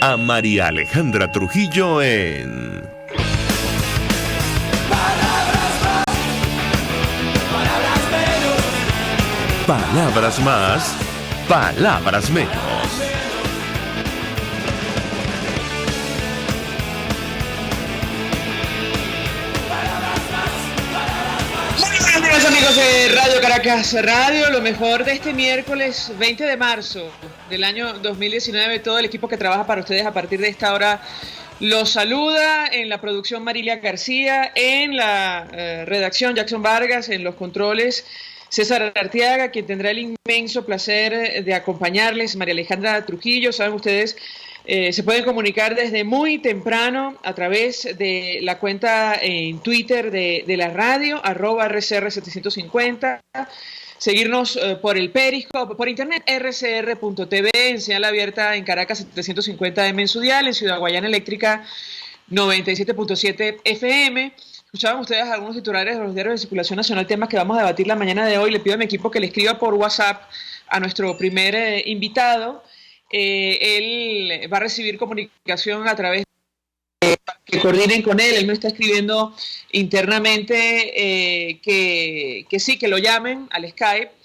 a María Alejandra Trujillo en Palabras más, palabras menos. Muy buenos amigos de Radio Caracas Radio, lo mejor de este miércoles 20 de marzo del año 2019. Todo el equipo que trabaja para ustedes a partir de esta hora los saluda. En la producción Marilia García, en la redacción Jackson Vargas, en los controles César Arteaga, quien tendrá el inmenso placer de acompañarles, María Alejandra Trujillo. Saben ustedes, se pueden comunicar desde muy temprano a través de la cuenta en Twitter de la radio, @RCR750, seguirnos por el Periscope, por internet, rcr.tv, en señal abierta en Caracas 750M en su dial, en Ciudad Guayana Eléctrica 97.7 FM. Escuchaban ustedes algunos titulares de los diarios de circulación nacional, temas que vamos a debatir la mañana de hoy. Le pido a mi equipo que le escriba por WhatsApp a nuestro primer invitado. Él va a recibir comunicación a través de que coordinen con él. Él me está escribiendo internamente que sí, que lo llamen al Skype.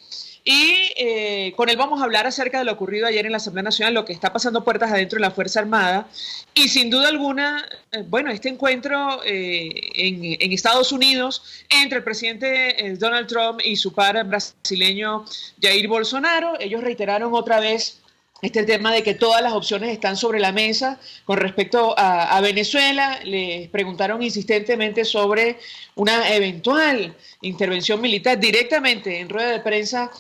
Y con él vamos a hablar acerca de lo ocurrido ayer en la Asamblea Nacional, lo que está pasando puertas adentro de la Fuerza Armada. Y sin duda alguna, bueno, este encuentro en Estados Unidos entre el presidente Donald Trump y su par brasileño Jair Bolsonaro. Ellos reiteraron otra vez el tema de que todas las opciones están sobre la mesa con respecto a Venezuela. Les preguntaron insistentemente sobre una eventual intervención militar directamente en rueda de prensa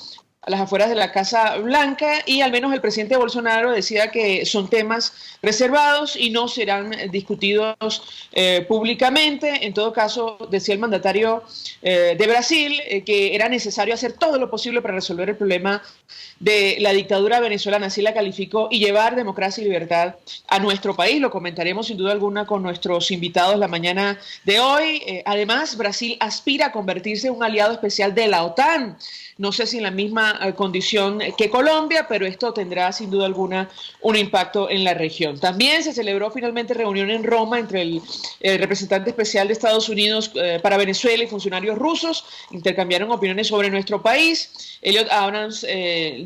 a las afueras de la Casa Blanca, y al menos el presidente Bolsonaro decía que son temas reservados y no serán discutidos públicamente. En todo caso, decía el mandatario de Brasil que era necesario hacer todo lo posible para resolver el problema de la dictadura venezolana, así la calificó, y llevar democracia y libertad a nuestro país. Lo comentaremos sin duda alguna con nuestros invitados la mañana de hoy. Además, Brasil aspira a convertirse en un aliado especial de la OTAN. No sé si en la misma condición que Colombia, pero esto tendrá sin duda alguna un impacto en la región. También se celebró finalmente reunión en Roma entre el representante especial de Estados Unidos para Venezuela y funcionarios rusos. Intercambiaron opiniones sobre nuestro país. Elliot Abrams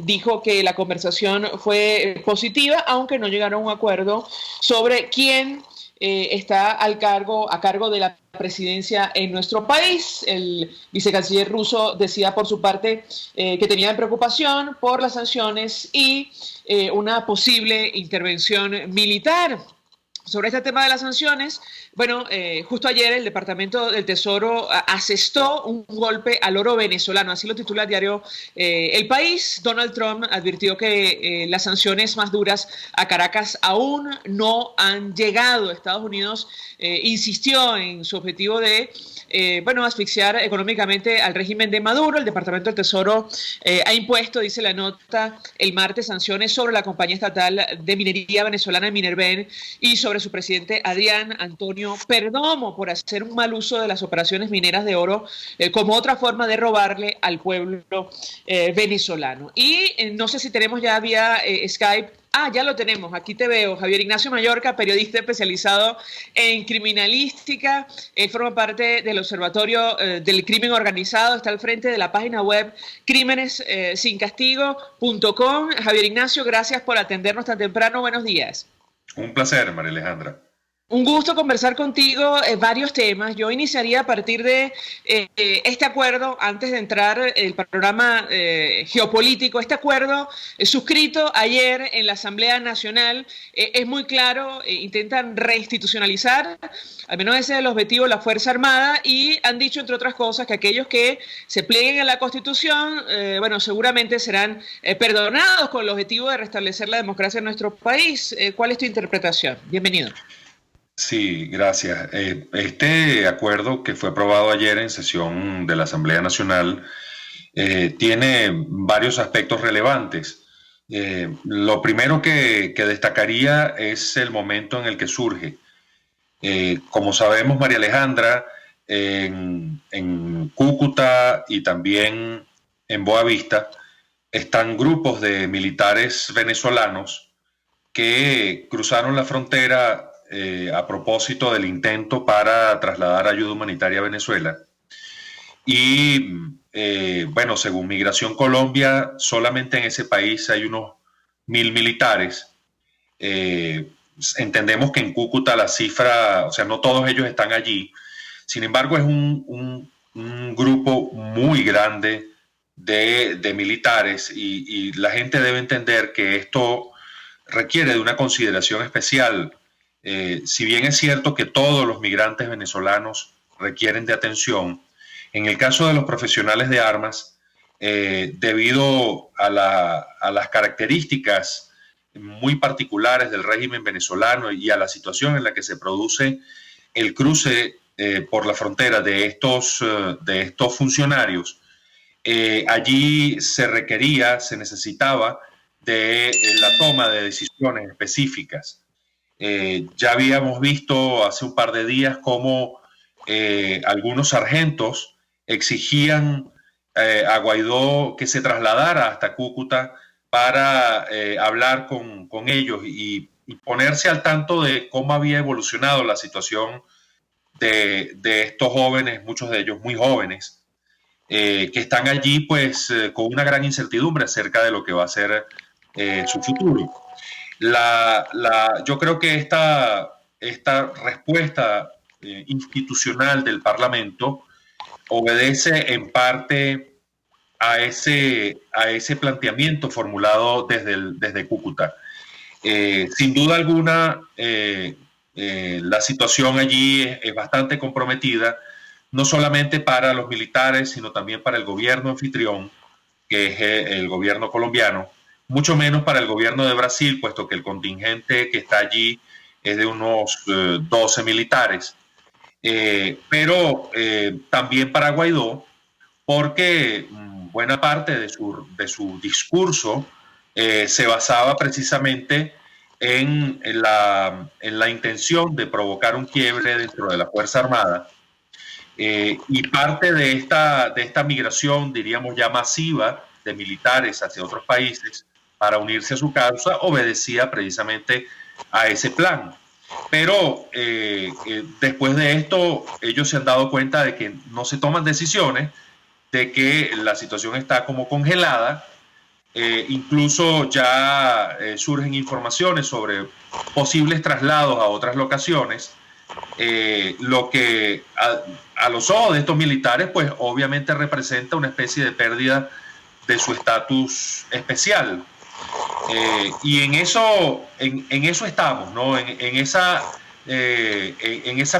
dijo que la conversación fue positiva, aunque no llegaron a un acuerdo sobre quién está a cargo de la presidencia en nuestro país. El vicecanciller ruso decía por su parte que tenían preocupación por las sanciones y una posible intervención militar. Sobre este tema de las sanciones, bueno, justo ayer el Departamento del Tesoro asestó un golpe al oro venezolano, así lo titula el diario El País. Donald Trump advirtió que las sanciones más duras a Caracas aún no han llegado. Estados Unidos insistió en su objetivo de asfixiar económicamente al régimen de Maduro. El Departamento del Tesoro ha impuesto, dice la nota, el martes sanciones sobre la compañía estatal de minería venezolana Minerven y sobre su presidente Adrián Antonio Perdomo por hacer un mal uso de las operaciones mineras de oro como otra forma de robarle al pueblo venezolano. Y no sé si tenemos ya vía Skype. Ya lo tenemos, aquí te veo. Javier Ignacio Mallorca, periodista especializado en criminalística. Él forma parte del Observatorio del Crimen Organizado, está al frente de la página web crímenesincastigo.com. Javier Ignacio, gracias por atendernos tan temprano. Buenos días. Un placer, María Alejandra. Un gusto conversar contigo varios temas. Yo iniciaría a partir de este acuerdo, antes de entrar el panorama geopolítico. Este acuerdo suscrito ayer en la Asamblea Nacional es muy claro. Intentan reinstitucionalizar, al menos ese es el objetivo de la Fuerza Armada, y han dicho, entre otras cosas, que aquellos que se plieguen a la Constitución, seguramente serán perdonados, con el objetivo de restablecer la democracia en nuestro país. ¿Cuál es tu interpretación? Bienvenido. Sí, gracias. Este acuerdo que fue aprobado ayer en sesión de la Asamblea Nacional tiene varios aspectos relevantes. Lo primero que destacaría es el momento en el que surge. Como sabemos, María Alejandra, en Cúcuta y también en Boavista están grupos de militares venezolanos que cruzaron la frontera a propósito del intento para trasladar ayuda humanitaria a Venezuela. Y bueno, según Migración Colombia, solamente en ese país hay unos 1.000 militares. Entendemos que en Cúcuta la cifra, o sea, no todos ellos están allí. Sin embargo, es un grupo muy grande de militares y la gente debe entender que esto requiere de una consideración especial. Si bien es cierto que todos los migrantes venezolanos requieren de atención, en el caso de los profesionales de armas, debido a las características muy particulares del régimen venezolano y a la situación en la que se produce el cruce por la frontera de estos funcionarios, allí se necesitaba de la toma de decisiones específicas. Ya habíamos visto hace un par de días cómo algunos sargentos exigían a Guaidó que se trasladara hasta Cúcuta para hablar con ellos y ponerse al tanto de cómo había evolucionado la situación de estos jóvenes, muchos de ellos muy jóvenes, que están allí pues con una gran incertidumbre acerca de lo que va a ser su futuro. Yo creo que esta respuesta institucional del Parlamento obedece en parte a ese planteamiento formulado desde Cúcuta. Sin duda alguna, la situación allí es bastante comprometida, no solamente para los militares, sino también para el gobierno anfitrión, que es el gobierno colombiano, mucho menos para el gobierno de Brasil, puesto que el contingente que está allí es de unos 12 militares. Pero también para Guaidó, porque buena parte de su discurso se basaba precisamente en la intención de provocar un quiebre dentro de la Fuerza Armada. Y parte de esta migración, diríamos ya masiva, de militares hacia otros países para unirse a su causa, obedecía precisamente a ese plan. Pero después de esto, ellos se han dado cuenta de que no se toman decisiones, de que la situación está como congelada. Incluso ya surgen informaciones sobre posibles traslados a otras locaciones, lo que a los ojos de estos militares, pues obviamente representa una especie de pérdida de su estatus especial. Y en eso estamos, ¿no? En esa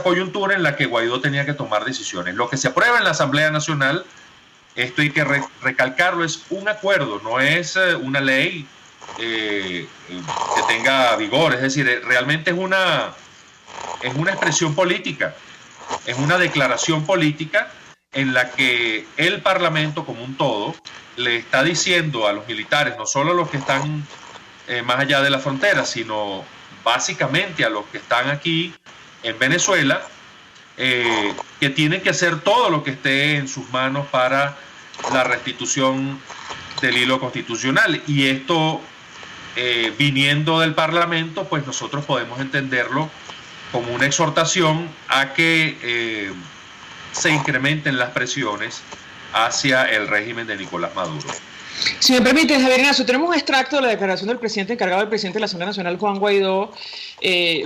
coyuntura en la que Guaidó tenía que tomar decisiones. Lo que se aprueba en la Asamblea Nacional, esto hay que recalcarlo, es un acuerdo, no es una ley que tenga vigor. Es decir, realmente es una expresión política, es una declaración política en la que el Parlamento como un todo le está diciendo a los militares, no solo a los que están más allá de la frontera, sino básicamente a los que están aquí en Venezuela, que tienen que hacer todo lo que esté en sus manos para la restitución del hilo constitucional. Y esto, viniendo del Parlamento, pues nosotros podemos entenderlo como una exhortación a que se incrementen las presiones hacia el régimen de Nicolás Maduro. Si me permite, Javier Ignacio, tenemos un extracto de la declaración del presidente encargado del presidente de la Asamblea Nacional, Juan Guaidó,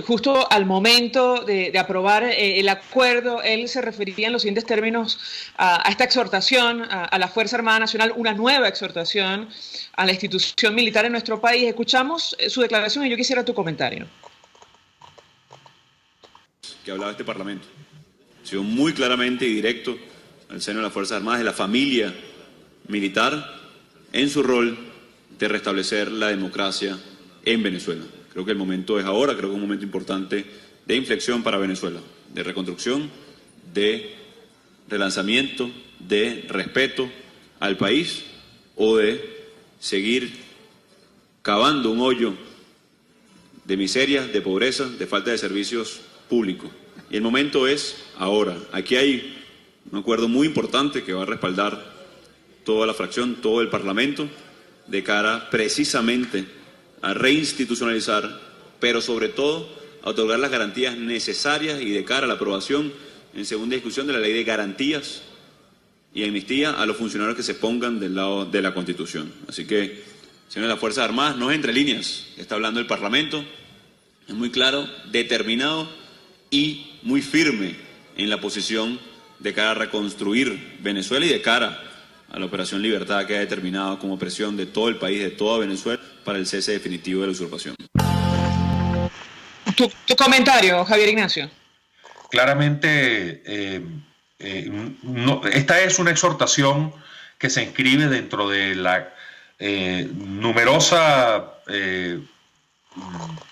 justo al momento de aprobar el acuerdo. Él se refería en los siguientes términos a esta exhortación a la Fuerza Armada Nacional, una nueva exhortación a la institución militar en nuestro país. Escuchamos su declaración y yo quisiera tu comentario. Que hablaba este Parlamento. Ha sido muy claramente y directo al seno de las Fuerzas Armadas, de la familia militar, en su rol de restablecer la democracia en Venezuela. Creo que el momento es ahora, creo que es un momento importante de inflexión para Venezuela, de reconstrucción, de relanzamiento, de respeto al país o de seguir cavando un hoyo de miseria, de pobreza, de falta de servicios públicos. Y el momento es ahora. Aquí hay un acuerdo muy importante que va a respaldar toda la fracción, todo el Parlamento, de cara precisamente a reinstitucionalizar, pero sobre todo a otorgar las garantías necesarias y de cara a la aprobación en segunda discusión de la Ley de Garantías y Amnistía a los funcionarios que se pongan del lado de la Constitución. Así que, señores de las Fuerzas Armadas, no es entre líneas, está hablando el Parlamento, es muy claro, determinado y muy firme en la posición de cara a reconstruir Venezuela y de cara a la Operación Libertad, que ha determinado como presión de todo el país, de toda Venezuela, para el cese definitivo de la usurpación. Tu comentario, Javier Ignacio. Claramente, esta es una exhortación que se inscribe dentro de la numerosa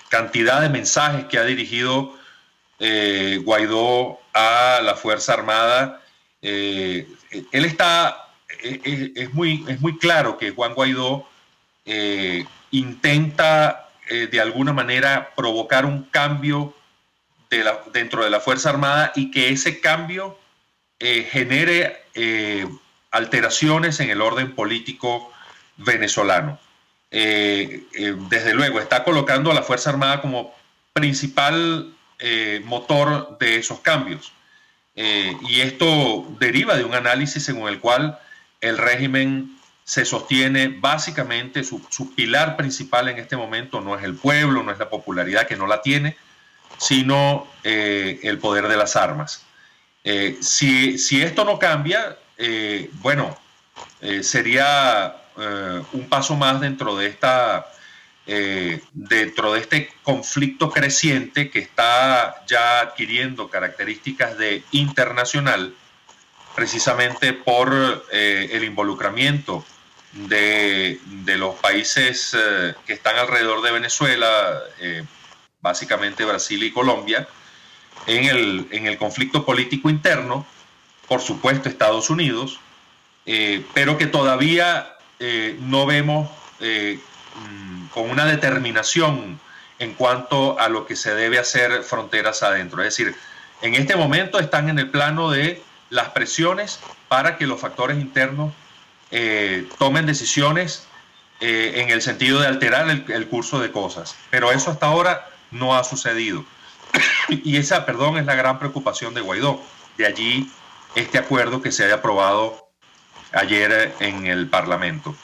cantidad de mensajes que ha dirigido Guaidó a la Fuerza Armada. Él está, es muy claro que Juan Guaidó intenta de alguna manera provocar un cambio dentro de la Fuerza Armada y que ese cambio genere alteraciones en el orden político venezolano. Desde luego está colocando a la Fuerza Armada como principal motor de esos cambios. Y esto deriva de un análisis según el cual el régimen se sostiene básicamente, su pilar principal en este momento no es el pueblo, no es la popularidad, que no la tiene, sino el poder de las armas. Si esto no cambia, sería un paso más dentro de este conflicto creciente que está ya adquiriendo características de internacional, precisamente por el involucramiento de los países que están alrededor de Venezuela, básicamente Brasil y Colombia, en el conflicto político interno, por supuesto Estados Unidos, pero que todavía no vemos con una determinación en cuanto a lo que se debe hacer fronteras adentro. Es decir, en este momento están en el plano de las presiones para que los factores internos tomen decisiones en el sentido de alterar el curso de cosas. Pero eso hasta ahora no ha sucedido. Y esa, es la gran preocupación de Guaidó. De allí este acuerdo que se haya aprobado ayer en el Parlamento.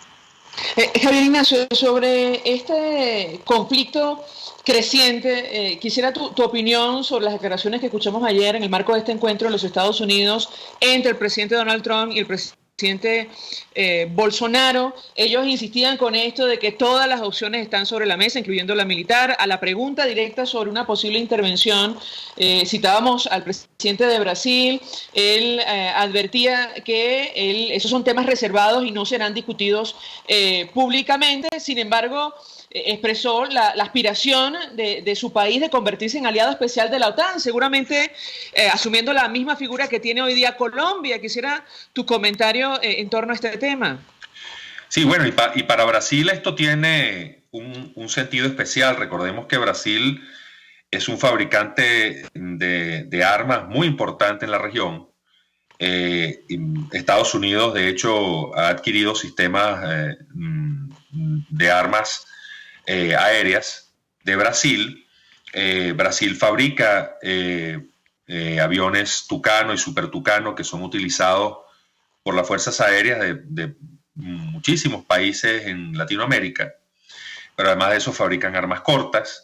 Javier Ignacio, sobre este conflicto creciente, quisiera tu opinión sobre las declaraciones que escuchamos ayer en el marco de este encuentro en los Estados Unidos entre el presidente Donald Trump y el presidente Bolsonaro. Ellos insistían con esto de que todas las opciones están sobre la mesa, incluyendo la militar. A la pregunta directa sobre una posible intervención, citábamos al presidente de Brasil. Él advertía que esos son temas reservados y no serán discutidos públicamente. Sin embargo, expresó la aspiración de su país de convertirse en aliado especial de la OTAN, seguramente asumiendo la misma figura que tiene hoy día Colombia. Quisiera tu comentario en torno a este tema. Sí, bueno, y para Brasil esto tiene un sentido especial. Recordemos que Brasil es un fabricante de armas muy importante en la región. Estados Unidos, de hecho, ha adquirido sistemas de armas aéreas de Brasil. Brasil fabrica aviones Tucano y Super Tucano que son utilizados por las fuerzas aéreas de muchísimos países en Latinoamérica, pero además de eso fabrican armas cortas.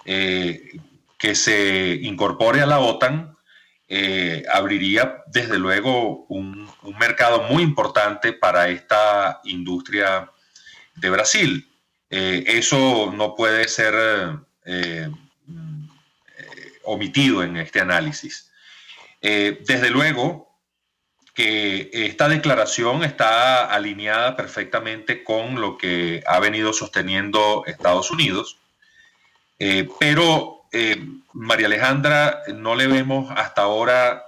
Que se incorpore a la OTAN abriría desde luego un mercado muy importante para esta industria de Brasil. Eso no puede ser omitido en este análisis. Desde luego que esta declaración está alineada perfectamente con lo que ha venido sosteniendo Estados Unidos, pero María Alejandra, no le vemos hasta ahora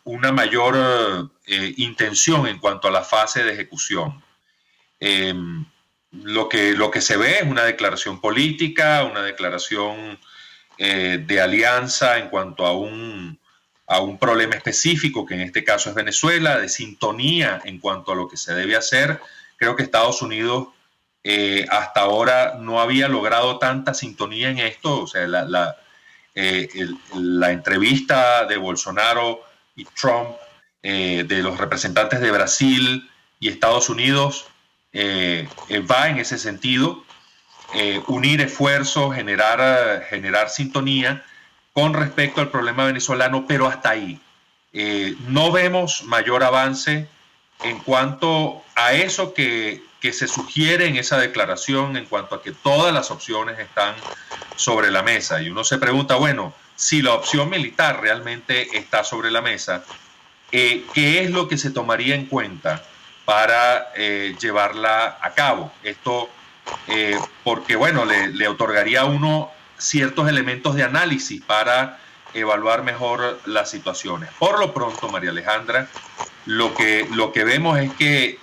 una mayor intención en cuanto a la fase de ejecución. Lo que se ve es una declaración política, una declaración de alianza en cuanto a un problema específico, que en este caso es Venezuela, de sintonía en cuanto a lo que se debe hacer. Creo que Estados Unidos hasta ahora no había logrado tanta sintonía en esto. O sea, la entrevista de Bolsonaro y Trump, de los representantes de Brasil y Estados Unidos, va en ese sentido. Unir esfuerzos, generar sintonía con respecto al problema venezolano, pero hasta ahí. No vemos mayor avance en cuanto a eso que se sugiere en esa declaración, en cuanto a que todas las opciones están sobre la mesa. Y uno se pregunta, bueno, si la opción militar realmente está sobre la mesa, ¿qué es lo que se tomaría en cuenta para llevarla a cabo? Esto porque, bueno, le otorgaría a uno ciertos elementos de análisis para evaluar mejor las situaciones. Por lo pronto, María Alejandra, lo que vemos es que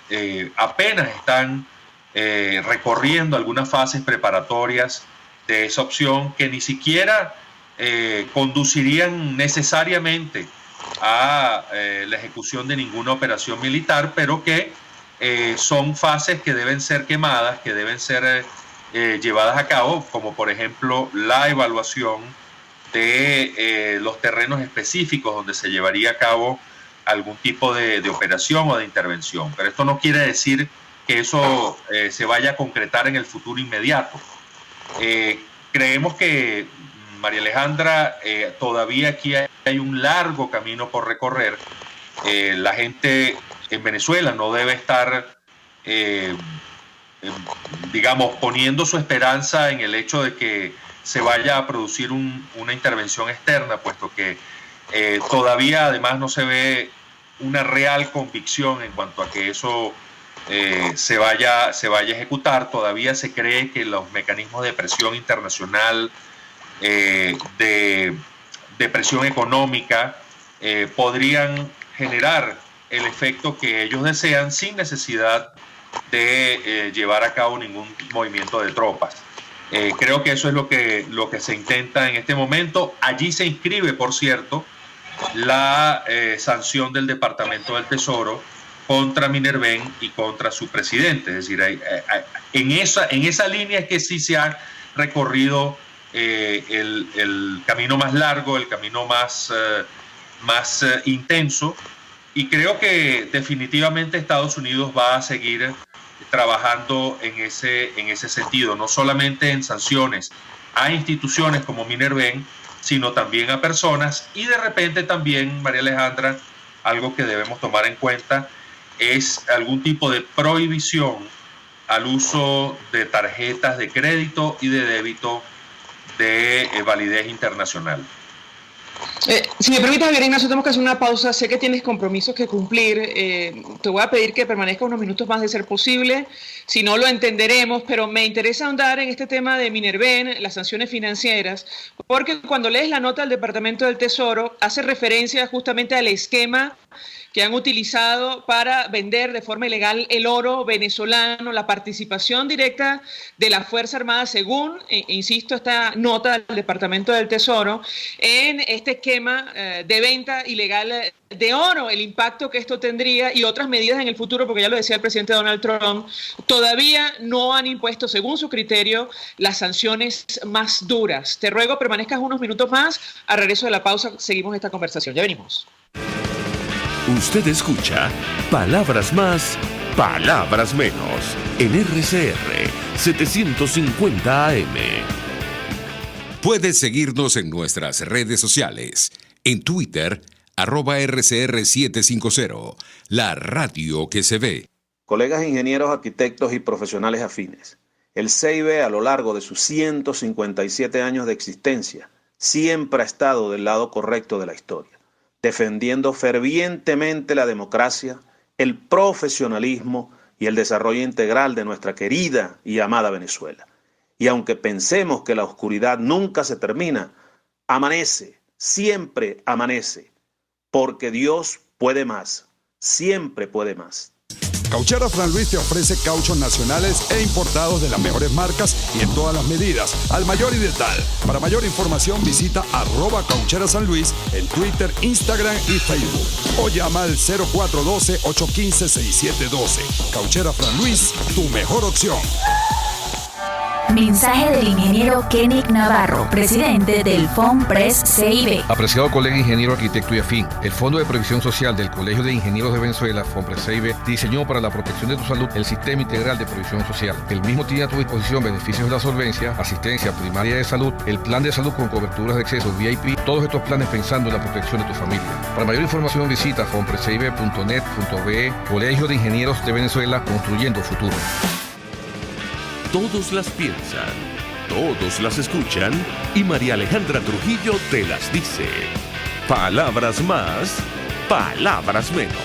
apenas están recorriendo algunas fases preparatorias de esa opción que ni siquiera conducirían necesariamente a la ejecución de ninguna operación militar, pero que son fases que deben ser quemadas, que deben ser llevadas a cabo, como por ejemplo la evaluación de los terrenos específicos donde se llevaría a cabo algún tipo de operación o de intervención. Pero esto no quiere decir que eso se vaya a concretar en el futuro inmediato. Creemos que, María Alejandra, todavía aquí hay un largo camino por recorrer. La gente en Venezuela no debe estar, digamos, poniendo su esperanza en el hecho de que se vaya a producir una intervención externa, puesto que todavía además no se ve una real convicción en cuanto a que eso se vaya a ejecutar. Todavía se cree que los mecanismos de presión internacional, de presión económica, podrían generar el efecto que ellos desean sin necesidad de llevar a cabo ningún movimiento de tropas. Creo que eso es lo que se intenta en este momento. Allí se inscribe, por cierto, la sanción del Departamento del Tesoro contra Minerven y contra su presidente. Es decir, en esa línea es que sí se ha recorrido el camino más largo, el camino más intenso, y creo que definitivamente Estados Unidos va a seguir trabajando en ese sentido, no solamente en sanciones a instituciones como Minerven, sino también a personas, y de repente también, María Alejandra, algo que debemos tomar en cuenta es algún tipo de prohibición al uso de tarjetas de crédito y de débito de validez internacional. Si me permites, Javier Ignacio, tenemos que hacer una pausa. Sé que tienes compromisos que cumplir. Te voy a pedir que permanezca unos minutos más de ser posible. Si no, lo entenderemos, pero me interesa ahondar en este tema de Minerven, las sanciones financieras, porque cuando lees la nota del Departamento del Tesoro, hace referencia justamente al esquema que han utilizado para vender de forma ilegal el oro venezolano, la participación directa de la Fuerza Armada, según, insisto, esta nota del Departamento del Tesoro, en este esquema de venta ilegal de oro, el impacto que esto tendría y otras medidas en el futuro, porque ya lo decía el presidente Donald Trump, todavía no han impuesto, según su criterio, las sanciones más duras. Te ruego permanezcas unos minutos más. A regreso de la pausa seguimos esta conversación. Ya venimos. Usted escucha Palabras Más, Palabras Menos en RCR 750 AM. Puedes seguirnos en nuestras redes sociales. En Twitter, @RCR750, la radio que se ve. Colegas ingenieros, arquitectos y profesionales afines, el CIB a lo largo de sus 157 años de existencia siempre ha estado del lado correcto de la historia, defendiendo fervientemente la democracia, el profesionalismo y el desarrollo integral de nuestra querida y amada Venezuela. Y aunque pensemos que la oscuridad nunca se termina, amanece, siempre amanece, porque Dios puede más, siempre puede más. Cauchera Fran Luis te ofrece cauchos nacionales e importados de las mejores marcas y en todas las medidas, al mayor y de tal. Para mayor información visita @Cauchera San Luis en Twitter, Instagram y Facebook. O llama al 0412-815-6712. Cauchera Fran Luis, tu mejor opción. Mensaje del ingeniero Kenick Navarro, presidente del FOMPRES CIB. Apreciado colega ingeniero, arquitecto y afín, el Fondo de Previsión Social del Colegio de Ingenieros de Venezuela, FOMPRES CIB, diseñó para la protección de tu salud el Sistema Integral de Previsión Social. El mismo tiene a tu disposición beneficios de la solvencia, asistencia primaria de salud, el plan de salud con coberturas de acceso VIP, todos estos planes pensando en la protección de tu familia. Para mayor información visita fomprescib.net.be, Colegio de Ingenieros de Venezuela, construyendo futuro. Todos las piensan, todos las escuchan y María Alejandra Trujillo te las dice. Palabras más, palabras menos.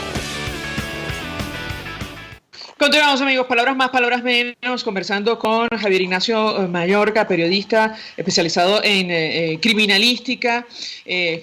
Continuamos, amigos, palabras más, palabras menos, conversando con Javier Ignacio Mallorca, periodista especializado en criminalística,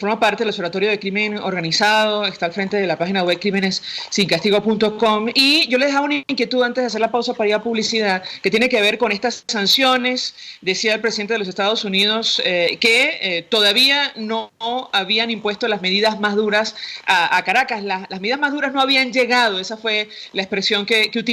forma parte del Observatorio de Crimen Organizado, está al frente de la página web crímenesincastigo.com, y yo les dejaba una inquietud antes de hacer la pausa para ir a publicidad, que tiene que ver con estas sanciones. Decía el presidente de los Estados Unidos que todavía no habían impuesto las medidas más duras a Caracas, las medidas más duras no habían llegado, esa fue la expresión que utilizó,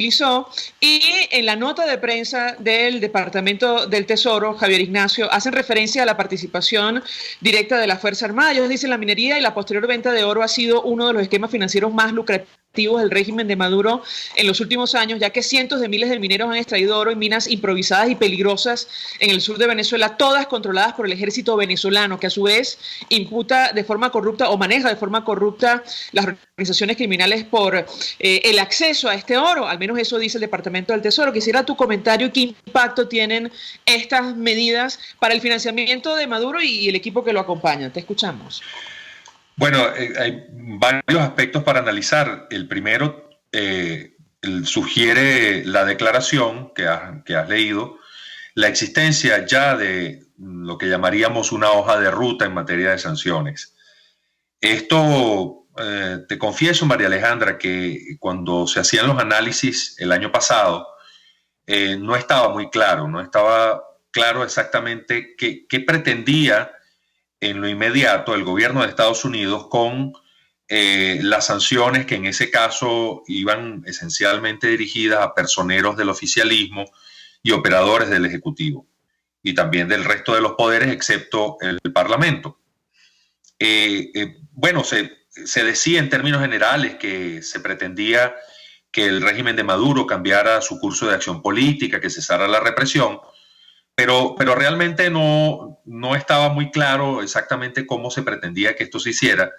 y en la nota de prensa del Departamento del Tesoro, Javier Ignacio, hacen referencia a la participación directa de la Fuerza Armada. Ellos dicen: la minería y la posterior venta de oro ha sido uno de los esquemas financieros más lucrativos del régimen de Maduro en los últimos años, ya que cientos de miles de mineros han extraído oro en minas improvisadas y peligrosas en el sur de Venezuela, todas controladas por el ejército venezolano, que a su vez imputa de forma corrupta o maneja de forma corrupta las organizaciones criminales por el acceso a este oro. Al menos eso dice el Departamento del Tesoro. Quisiera tu comentario: ¿qué impacto tienen estas medidas para el financiamiento de Maduro y el equipo que lo acompaña? Te escuchamos. Bueno, hay varios aspectos para analizar. El primero, sugiere la declaración que has leído, la existencia ya de lo que llamaríamos una hoja de ruta en materia de sanciones. Esto, te confieso, María Alejandra, que cuando se hacían los análisis el año pasado, no estaba muy claro, no estaba claro exactamente qué pretendía en lo inmediato el gobierno de Estados Unidos con las sanciones que en ese caso iban esencialmente dirigidas a personeros del oficialismo y operadores del Ejecutivo y también del resto de los poderes excepto el Parlamento. Bueno, se decía en términos generales que se pretendía que el régimen de Maduro cambiara su curso de acción política, que cesara la represión, pero realmente no estaba muy claro exactamente cómo se pretendía que esto se hiciera,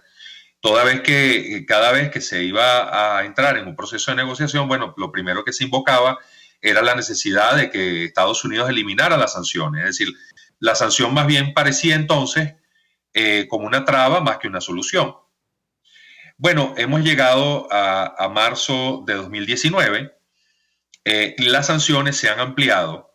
toda vez que cada vez que se iba a entrar en un proceso de negociación, bueno, lo primero que se invocaba era la necesidad de que Estados Unidos eliminara las sanciones. Es decir, la sanción más bien parecía entonces como una traba más que una solución. Bueno, hemos llegado a marzo de 2019, las sanciones se han ampliado.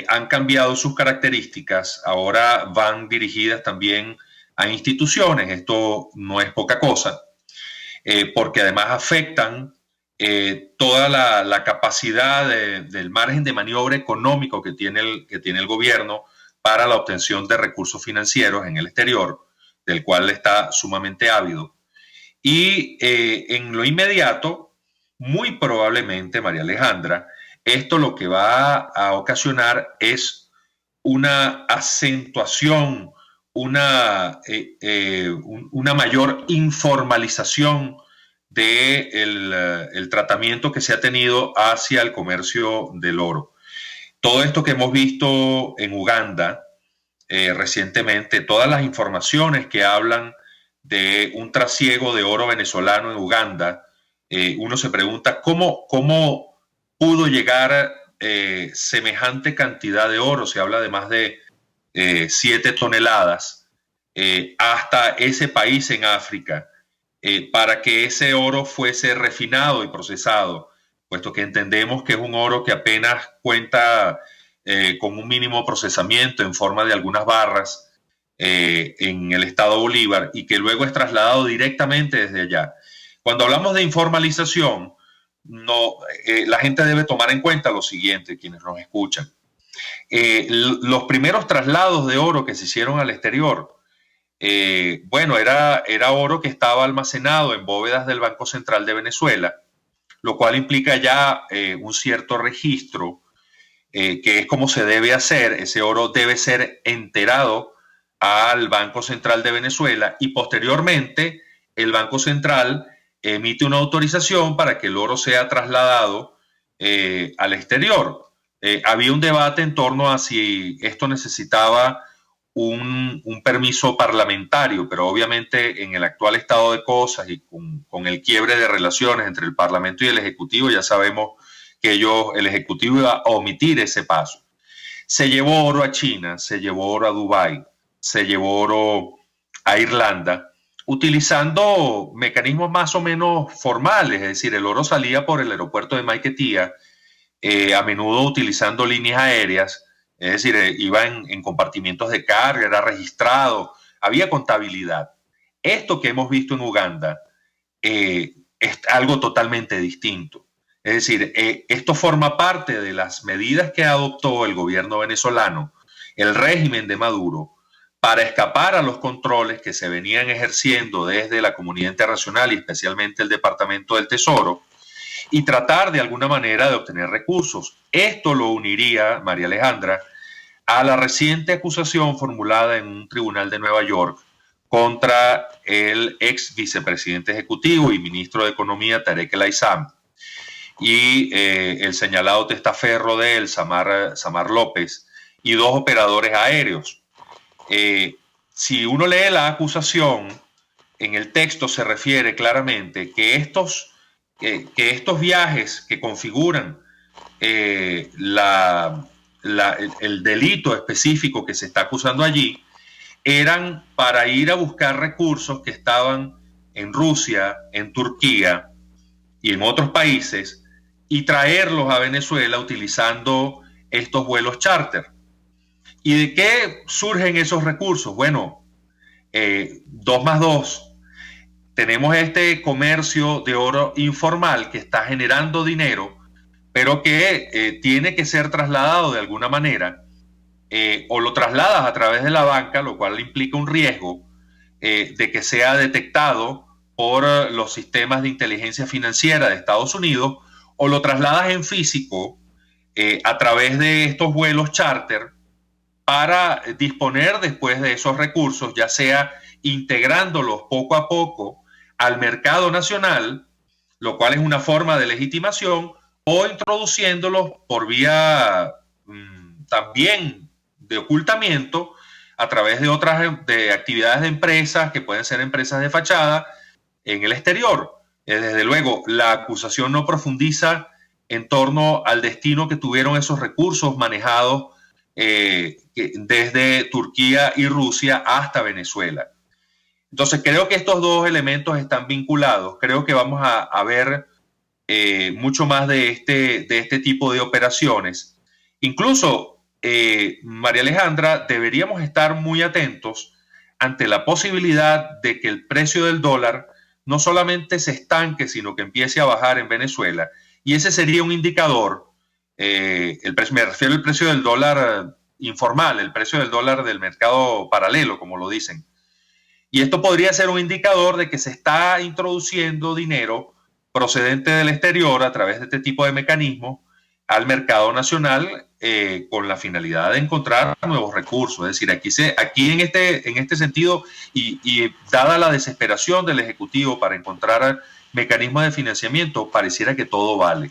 Han cambiado sus características, ahora van dirigidas también a instituciones. Esto no es poca cosa, porque además afectan toda la capacidad del margen de maniobra económico que tiene el gobierno para la obtención de recursos financieros en el exterior, del cual está sumamente ávido. Y en lo inmediato, muy probablemente, María Alejandra, esto lo que va a ocasionar es una acentuación, una mayor informalización del tratamiento que se ha tenido hacia el comercio del oro. Todo esto que hemos visto en Uganda recientemente, todas las informaciones que hablan de un trasiego de oro venezolano en Uganda, uno se pregunta cómo pudo llegar semejante cantidad de oro, se habla de más de 7 toneladas, hasta ese país en África, para que ese oro fuese refinado y procesado, puesto que entendemos que es un oro que apenas cuenta con un mínimo procesamiento en forma de algunas barras en el estado Bolívar y que luego es trasladado directamente desde allá. Cuando hablamos de informalización, la gente debe tomar en cuenta lo siguiente, quienes nos escuchan. Los primeros traslados de oro que se hicieron al exterior, bueno, era oro que estaba almacenado en bóvedas del Banco Central de Venezuela, lo cual implica ya un cierto registro que es como se debe hacer. Ese oro debe ser enterado al Banco Central de Venezuela y posteriormente el Banco Central emite una autorización para que el oro sea trasladado al exterior. Había un debate en torno a si esto necesitaba un permiso parlamentario, pero obviamente en el actual estado de cosas y con el quiebre de relaciones entre el Parlamento y el Ejecutivo, ya sabemos que el Ejecutivo iba a omitir ese paso. Se llevó oro a China, se llevó oro a Dubái, se llevó oro a Irlanda, utilizando mecanismos más o menos formales, es decir, el oro salía por el aeropuerto de Maiquetía, a menudo utilizando líneas aéreas, es decir, iba en compartimientos de carga, era registrado, había contabilidad. Esto que hemos visto en Uganda es algo totalmente distinto. Es decir, esto forma parte de las medidas que adoptó el gobierno venezolano, el régimen de Maduro, para escapar a los controles que se venían ejerciendo desde la comunidad internacional y especialmente el Departamento del Tesoro, y tratar de alguna manera de obtener recursos. Esto lo uniría, María Alejandra, a la reciente acusación formulada en un tribunal de Nueva York contra el ex vicepresidente ejecutivo y ministro de Economía, Tarek El Aissam, y el señalado testaferro de él, Samar López, y 2 operadores aéreos. Si uno lee la acusación, en el texto se refiere claramente que estos viajes que configuran el delito específico que se está acusando allí eran para ir a buscar recursos que estaban en Rusia, en Turquía y en otros países y traerlos a Venezuela utilizando estos vuelos charter. ¿Y de qué surgen esos recursos? Bueno, 2 más 2. Tenemos este comercio de oro informal que está generando dinero, pero que tiene que ser trasladado de alguna manera, o lo trasladas a través de la banca, lo cual implica un riesgo de que sea detectado por los sistemas de inteligencia financiera de Estados Unidos, o lo trasladas en físico a través de estos vuelos charter para disponer después de esos recursos, ya sea integrándolos poco a poco al mercado nacional, lo cual es una forma de legitimación, o introduciéndolos por vía también de ocultamiento a través de otras de actividades de empresas que pueden ser empresas de fachada en el exterior. Desde luego, la acusación no profundiza en torno al destino que tuvieron esos recursos manejados desde Turquía y Rusia hasta Venezuela. Entonces, creo que estos 2 elementos están vinculados. Creo que vamos a ver mucho más de este tipo de operaciones. Incluso, María Alejandra, deberíamos estar muy atentos ante la posibilidad de que el precio del dólar no solamente se estanque, sino que empiece a bajar en Venezuela. Y ese sería un indicador, me refiero al precio del dólar informal, el precio del dólar del mercado paralelo, como lo dicen. Y esto podría ser un indicador de que se está introduciendo dinero procedente del exterior a través de este tipo de mecanismos al mercado nacional con la finalidad de encontrar nuevos recursos. Es decir, aquí en este sentido y dada la desesperación del Ejecutivo para encontrar mecanismos de financiamiento, pareciera que todo vale.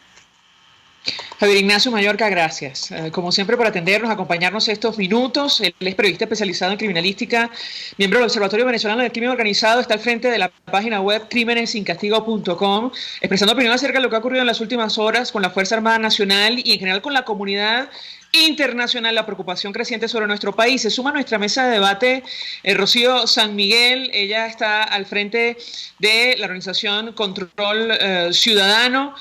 Javier Ignacio Mallorca, gracias. Como siempre, por atendernos, acompañarnos estos minutos. Él es periodista especializado en criminalística, miembro del Observatorio Venezolano del Crimen Organizado, está al frente de la página web crimenesincastigo.com, expresando opinión acerca de lo que ha ocurrido en las últimas horas con la Fuerza Armada Nacional y en general con la comunidad internacional, la preocupación creciente sobre nuestro país. Se suma a nuestra mesa de debate Rocío San Miguel. Ella está al frente de la organización Control Ciudadano.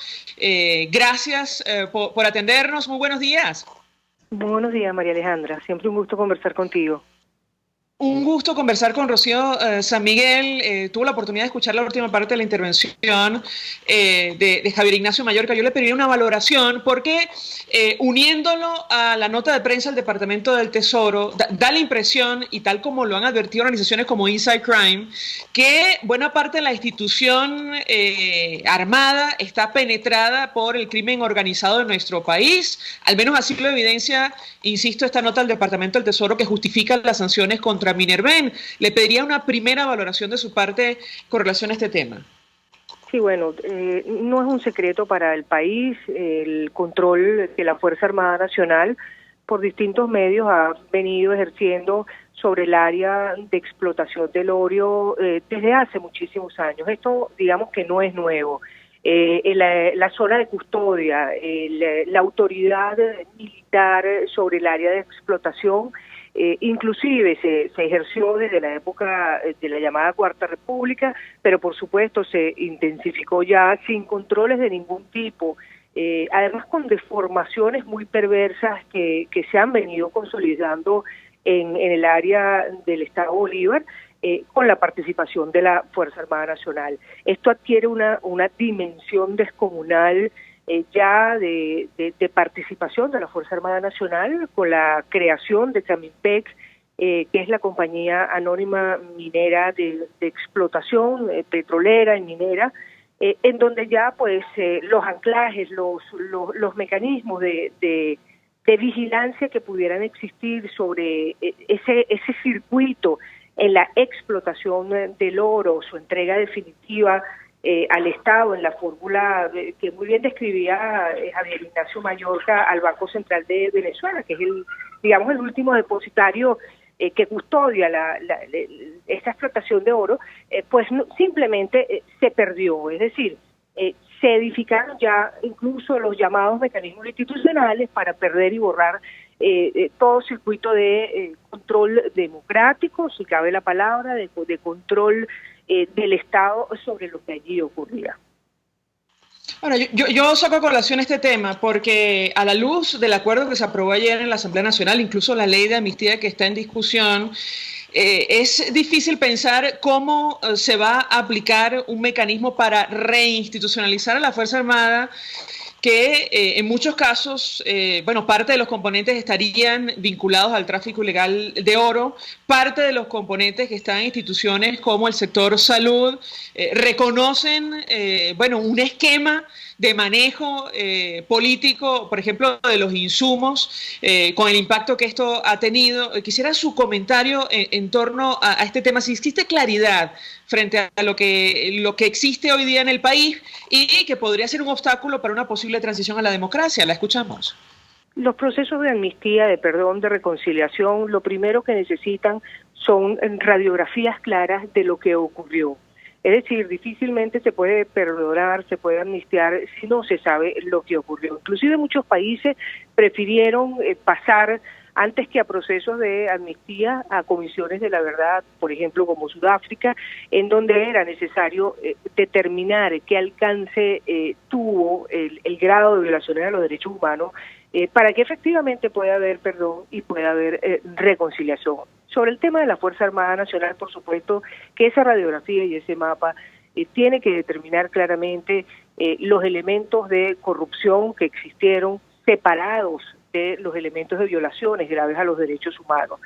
Gracias por atendernos. Muy buenos días. Muy buenos días, María Alejandra. Siempre un gusto conversar contigo. Un gusto conversar con Rocío San Miguel. Tuvo la oportunidad de escuchar la última parte de la intervención de Javier Ignacio Mallorca. Yo le pediría una valoración porque uniéndolo a la nota de prensa del Departamento del Tesoro, da la impresión, y tal como lo han advertido organizaciones como Inside Crime, que buena parte de la institución armada está penetrada por el crimen organizado de nuestro país. Al menos así lo evidencia, insisto, esta nota del Departamento del Tesoro que justifica las sanciones contra Minerven. Le pediría una primera valoración de su parte con relación a este tema. Sí, bueno, no es un secreto para el país el control que la Fuerza Armada Nacional por distintos medios ha venido ejerciendo sobre el área de explotación del oro desde hace muchísimos años. Esto, digamos que no es nuevo. La zona de custodia, la autoridad militar sobre el área de explotación, inclusive se ejerció desde la época de la llamada Cuarta República, pero por supuesto se intensificó ya sin controles de ningún tipo, además con deformaciones muy perversas que se han venido consolidando en el área del Estado Bolívar, con la participación de la Fuerza Armada Nacional. Esto adquiere una dimensión descomunal ya de participación de la Fuerza Armada Nacional con la creación de Caminpex, que es la compañía anónima minera de explotación petrolera y minera, en donde ya pues los anclajes, los mecanismos de vigilancia que pudieran existir sobre ese circuito en la explotación del oro, su entrega definitiva al Estado en la fórmula que muy bien describía Javier Ignacio Mallorca al Banco Central de Venezuela, que es el último depositario que custodia esta explotación de oro, pues simplemente se perdió, es decir, se edificaron ya incluso los llamados mecanismos institucionales para perder y borrar todo circuito de control democrático, si cabe la palabra, de control del Estado sobre lo que allí ocurría. Bueno, yo saco a colación este tema porque a la luz del acuerdo que se aprobó ayer en la Asamblea Nacional, incluso la ley de amnistía que está en discusión, es difícil pensar cómo se va a aplicar un mecanismo para reinstitucionalizar a la Fuerza Armada, que en muchos casos, parte de los componentes estarían vinculados al tráfico ilegal de oro, parte de los componentes que están en instituciones como el sector salud, reconocen, un esquema de manejo político, por ejemplo, de los insumos, con el impacto que esto ha tenido. Quisiera su comentario en torno a este tema, si existe claridad frente a lo que existe hoy día en el país y que podría ser un obstáculo para una posible transición a la democracia. La escuchamos. Los procesos de amnistía, de perdón, de reconciliación, lo primero que necesitan son radiografías claras de lo que ocurrió. Es decir, difícilmente se puede perdonar, se puede amnistiar si no se sabe lo que ocurrió. Inclusive muchos países prefirieron pasar antes que a procesos de amnistía a comisiones de la verdad, por ejemplo, como Sudáfrica, en donde era necesario determinar qué alcance tuvo el grado de violaciones a los derechos humanos para que efectivamente pueda haber perdón y pueda haber reconciliación. Sobre el tema de la Fuerza Armada Nacional, por supuesto que esa radiografía y ese mapa tiene que determinar claramente los elementos de corrupción que existieron separados de los elementos de violaciones graves a los derechos humanos.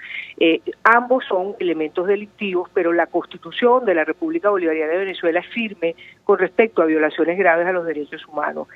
Ambos son elementos delictivos, pero la Constitución de la República Bolivariana de Venezuela es firme con respecto a violaciones graves a los derechos humanos.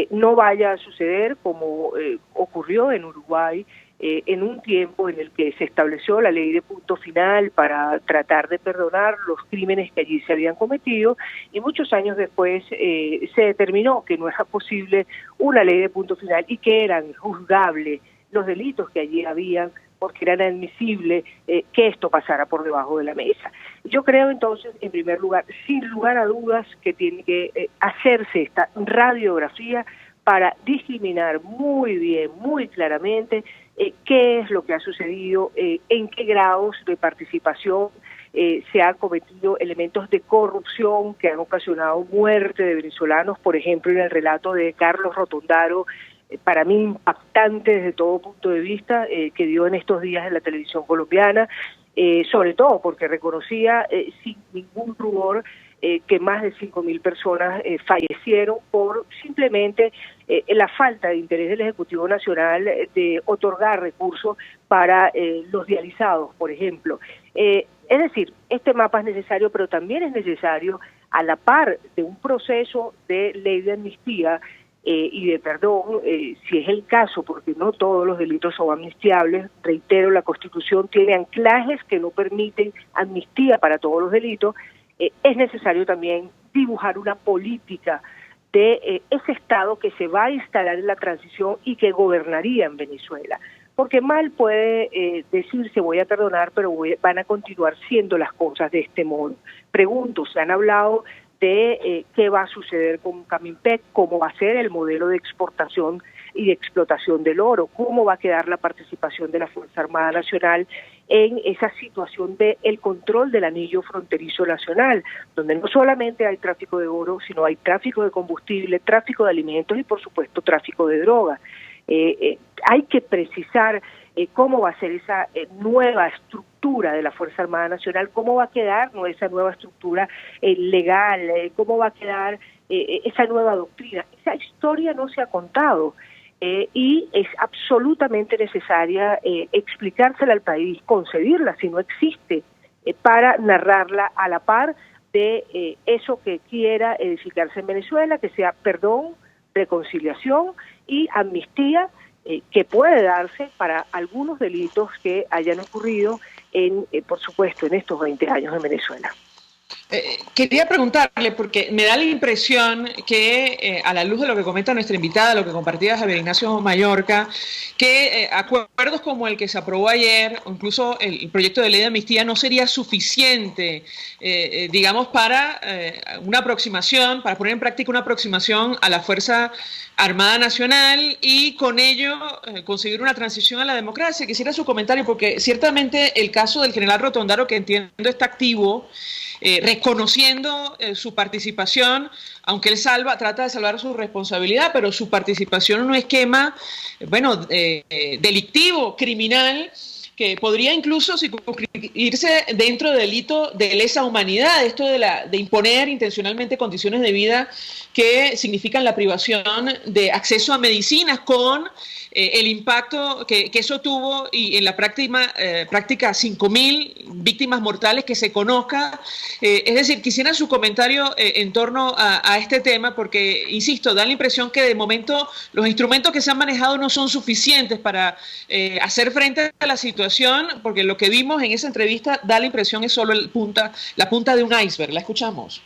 No vaya a suceder como ocurrió en Uruguay, en un tiempo en el que se estableció la ley de punto final para tratar de perdonar los crímenes que allí se habían cometido, y muchos años después se determinó que no era posible una ley de punto final y que eran juzgables los delitos que allí habían, porque era inadmisible que esto pasara por debajo de la mesa. Yo creo entonces, en primer lugar, sin lugar a dudas, que tiene que hacerse esta radiografía para discriminar muy bien, muy claramente, qué es lo que ha sucedido, en qué grados de participación se han cometido elementos de corrupción que han ocasionado muerte de venezolanos, por ejemplo, en el relato de Carlos Rotondaro, para mí impactante desde todo punto de vista, que dio en estos días en la televisión colombiana, sobre todo porque reconocía sin ningún rubor que más de 5.000 personas fallecieron por simplemente la falta de interés del Ejecutivo Nacional de otorgar recursos para los dializados, por ejemplo. Es decir, este mapa es necesario, pero también es necesario, a la par de un proceso de ley de amnistía y de perdón, si es el caso, porque no todos los delitos son amnistiables. Reitero, la Constitución tiene anclajes que no permiten amnistía para todos los delitos. Es necesario también dibujar una política de ese Estado que se va a instalar en la transición y que gobernaría en Venezuela. Porque mal puede decirse voy a perdonar, pero van a continuar siendo las cosas de este modo. Pregunto, se han hablado de qué va a suceder con Camimpec, cómo va a ser el modelo de exportación y de explotación del oro, cómo va a quedar la participación de la Fuerza Armada Nacional en esa situación de el control del anillo fronterizo nacional, donde no solamente hay tráfico de oro, sino hay tráfico de combustible, tráfico de alimentos y por supuesto tráfico de drogas. Hay que precisar cómo va a ser esa nueva estructura de la Fuerza Armada Nacional, cómo va a quedar esa nueva estructura legal, cómo va a quedar esa nueva doctrina. Esa historia no se ha contado. Y es absolutamente necesaria explicársela al país, concebirla si no existe, para narrarla a la par de eso que quiera edificarse en Venezuela, que sea perdón, reconciliación y amnistía, que puede darse para algunos delitos que hayan ocurrido, por supuesto, en estos 20 años en Venezuela. Quería preguntarle, porque me da la impresión que, a la luz de lo que comenta nuestra invitada, lo que compartía Javier Ignacio Mallorca, que acuerdos como el que se aprobó ayer, o incluso el proyecto de ley de amnistía, no sería suficiente, digamos, para una aproximación, para poner en práctica una aproximación a la Fuerza Armada Nacional y con ello conseguir una transición a la democracia. Quisiera su comentario, porque ciertamente el caso del general Rotondaro, que entiendo está activo, reconociendo su participación, aunque él trata de salvar su responsabilidad, pero su participación en un esquema, delictivo, criminal, que podría incluso circunscribirse dentro del delito de lesa humanidad, esto de imponer intencionalmente condiciones de vida que significan la privación de acceso a medicinas, con el impacto que eso tuvo, y en la práctica 5.000 víctimas mortales que se conozca. Es decir, quisiera su comentario en torno a este tema, porque, insisto, da la impresión que de momento los instrumentos que se han manejado no son suficientes para hacer frente a la situación, porque lo que vimos en esa entrevista da la impresión es solo la punta de un iceberg. ¿La escuchamos?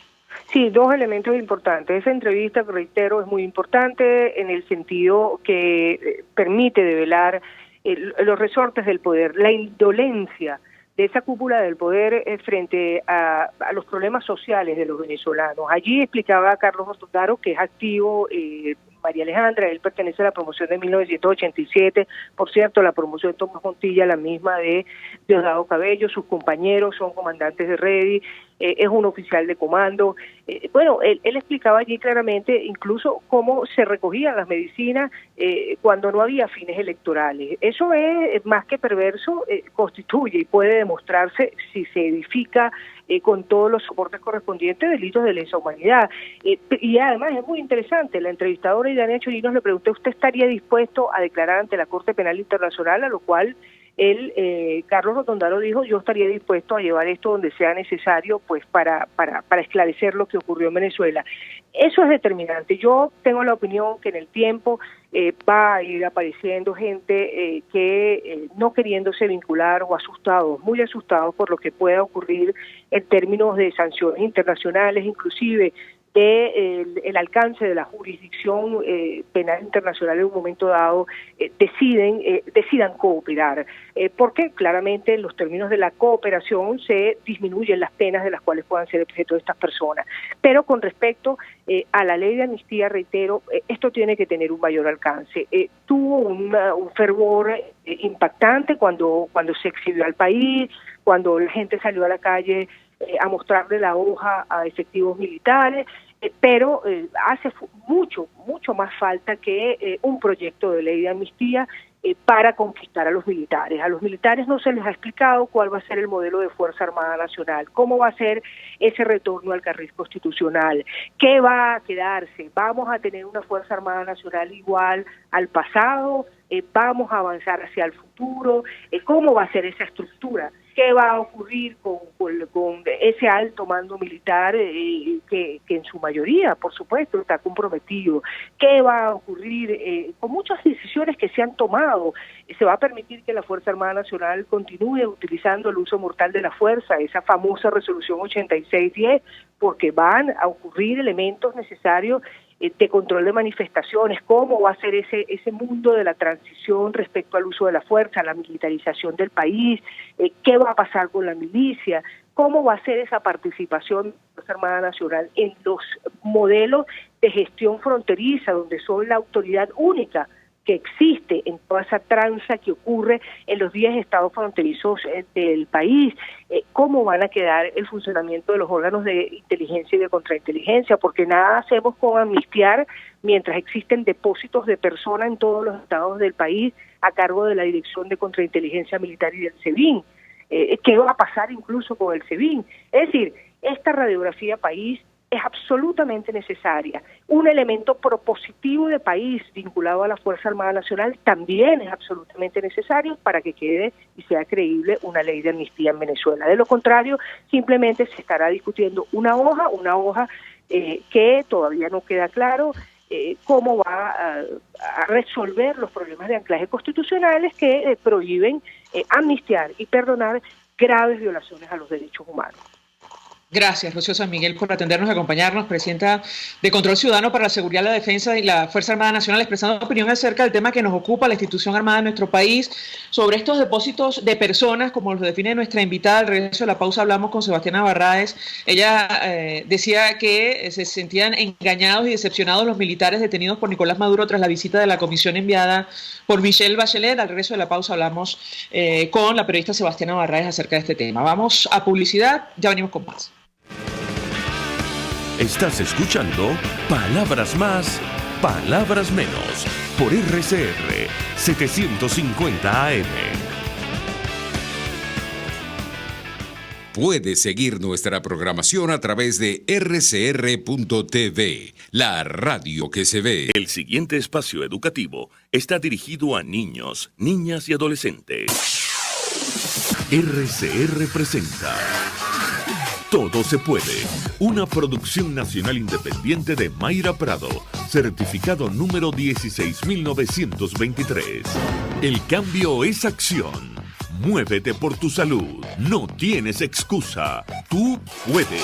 Sí, dos elementos importantes. Esa entrevista, que reitero, es muy importante en el sentido que permite develar los resortes del poder, la indolencia de esa cúpula del poder frente a los problemas sociales de los venezolanos. Allí explicaba Carlos Rotondaro, que es activo, María Alejandra, él pertenece a la promoción de 1987, por cierto, la promoción de Tomás Montilla, la misma de Diosdado Cabello, sus compañeros son comandantes de Redi, es un oficial de comando. Él explicaba allí claramente incluso cómo se recogían las medicinas cuando no había fines electorales. Eso es más que perverso, constituye y puede demostrarse, si se edifica con todos los soportes correspondientes, delitos de lesa humanidad. Y además es muy interesante, la entrevistadora Idania Chorinos le pregunté, ¿usted estaría dispuesto a declarar ante la Corte Penal Internacional? A lo cual Carlos Rotondaro dijo, yo estaría dispuesto a llevar esto donde sea necesario, pues para esclarecer lo que ocurrió en Venezuela. Eso es determinante. Yo tengo la opinión que en el tiempo va a ir apareciendo gente que no queriéndose vincular, o asustados, muy asustados por lo que pueda ocurrir en términos de sanciones internacionales, inclusive el alcance de la jurisdicción penal internacional en un momento dado, decidan cooperar, porque claramente en los términos de la cooperación se disminuyen las penas de las cuales puedan ser objeto de estas personas. Pero con respecto a la ley de amnistía, reitero, esto tiene que tener un mayor alcance. Tuvo un fervor impactante cuando se exhibió al país, cuando la gente salió a la calle a mostrarle la hoja a efectivos militares. pero hace mucho más falta que un proyecto de ley de amnistía para conquistar a los militares. A los militares no se les ha explicado cuál va a ser el modelo de Fuerza Armada Nacional, cómo va a ser ese retorno al carril constitucional, qué va a quedarse, vamos a tener una Fuerza Armada Nacional igual al pasado, vamos a avanzar hacia el futuro, cómo va a ser esa estructura. ¿Qué va a ocurrir con ese alto mando militar que en su mayoría, por supuesto, está comprometido? ¿Qué va a ocurrir con muchas decisiones que se han tomado? ¿Se va a permitir que la Fuerza Armada Nacional continúe utilizando el uso mortal de la fuerza, esa famosa resolución 8610? Porque van a ocurrir elementos necesarios de control de manifestaciones, cómo va a ser ese mundo de la transición respecto al uso de la fuerza, la militarización del país, qué va a pasar con la milicia, cómo va a ser esa participación de la Fuerza Armada Nacional en los modelos de gestión fronteriza, donde son la autoridad única que existe en toda esa tranza que ocurre en los 10 estados fronterizos del país, cómo van a quedar el funcionamiento de los órganos de inteligencia y de contrainteligencia, porque nada hacemos con amnistiar mientras existen depósitos de personas en todos los estados del país a cargo de la Dirección de Contrainteligencia Militar y del SEBIN. ¿Qué va a pasar incluso con el SEBIN? Es decir, esta radiografía país es absolutamente necesaria. Un elemento propositivo de país vinculado a la Fuerza Armada Nacional también es absolutamente necesario para que quede y sea creíble una ley de amnistía en Venezuela. De lo contrario, simplemente se estará discutiendo una hoja que todavía no queda claro cómo va a resolver los problemas de anclaje constitucionales que prohíben amnistiar y perdonar graves violaciones a los derechos humanos. Gracias, Rocío San Miguel, por atendernos y acompañarnos, presidenta de Control Ciudadano para la Seguridad, la Defensa y la Fuerza Armada Nacional, expresando opinión acerca del tema que nos ocupa, la institución armada de nuestro país, sobre estos depósitos de personas, como los define nuestra invitada. Al regreso de la pausa hablamos con Sebastiana Barraez. Ella decía que se sentían engañados y decepcionados los militares detenidos por Nicolás Maduro tras la visita de la comisión enviada por Michelle Bachelet. Al regreso de la pausa hablamos con la periodista Sebastiana Barraez acerca de este tema. Vamos a publicidad, ya venimos con más. Estás escuchando Palabras Más, Palabras Menos, por RCR 750 AM. Puedes seguir nuestra programación a través de rcr.tv, la radio que se ve. El siguiente espacio educativo está dirigido a niños, niñas y adolescentes. RCR presenta Todo se puede, una producción nacional independiente de Mayra Prado, certificado número 16923. El cambio es acción. Muévete por tu salud. No tienes excusa. Tú puedes.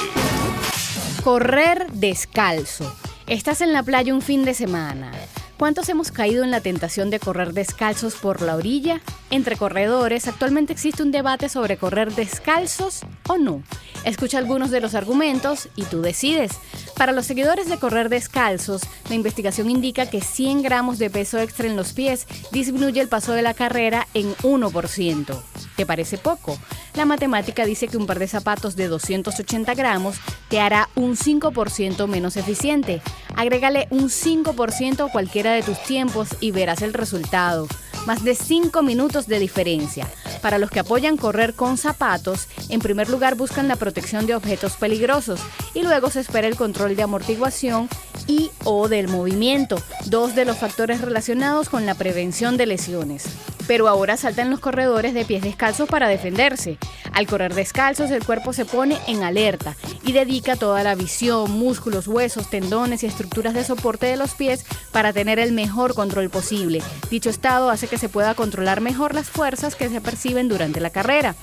Correr descalzo. Estás en la playa un fin de semana. ¿Cuántos hemos caído en la tentación de correr descalzos por la orilla? Entre corredores, actualmente existe un debate sobre correr descalzos o no. Escucha algunos de los argumentos y tú decides. Para los seguidores de correr descalzos, la investigación indica que 100 gramos de peso extra en los pies disminuye el paso de la carrera en 1%. ¿Te parece poco? La matemática dice que un par de zapatos de 280 gramos te hará un 5% menos eficiente. Agrégale un 5% a cualquiera de tus tiempos y verás el resultado. Más de 5 minutos de diferencia. Para los que apoyan correr con zapatos, en primer lugar buscan la protección de objetos peligrosos y luego se espera el control de amortiguación y o del movimiento, dos de los factores relacionados con la prevención de lesiones. Pero ahora saltan los corredores de pies descalzos para defenderse. Al correr descalzos, el cuerpo se pone en alerta y dedica toda la visión, músculos, huesos, tendones y estructuras de soporte de los pies para tener el mejor control posible. Dicho estado hace que se pueda controlar mejor las fuerzas que se perciben durante la carrera.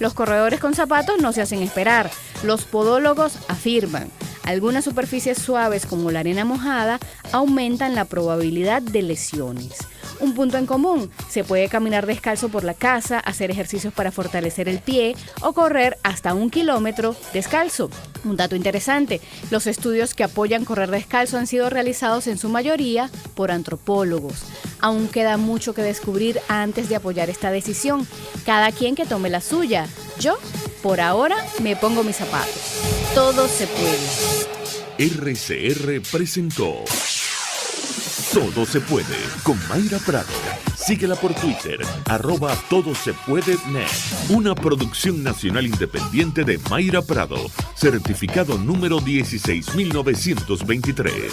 Los corredores con zapatos no se hacen esperar. Los podólogos afirman: algunas superficies suaves como la arena mojada aumentan la probabilidad de lesiones. Un punto en común: se puede caminar descalzo por la casa, hacer ejercicios para fortalecer el pie o correr hasta 1 kilómetro descalzo. Un dato interesante: los estudios que apoyan correr descalzo han sido realizados en su mayoría por antropólogos. Aún queda mucho que descubrir antes de apoyar esta decisión. Cada quien que tome la suya. Yo, por ahora, me pongo mis zapatos. Todo se puede. RCR presentó Todo se puede con Mayra Prado. Síguela por Twitter, @todosepuedenet. Una producción nacional independiente de Mayra Prado, certificado número 16923.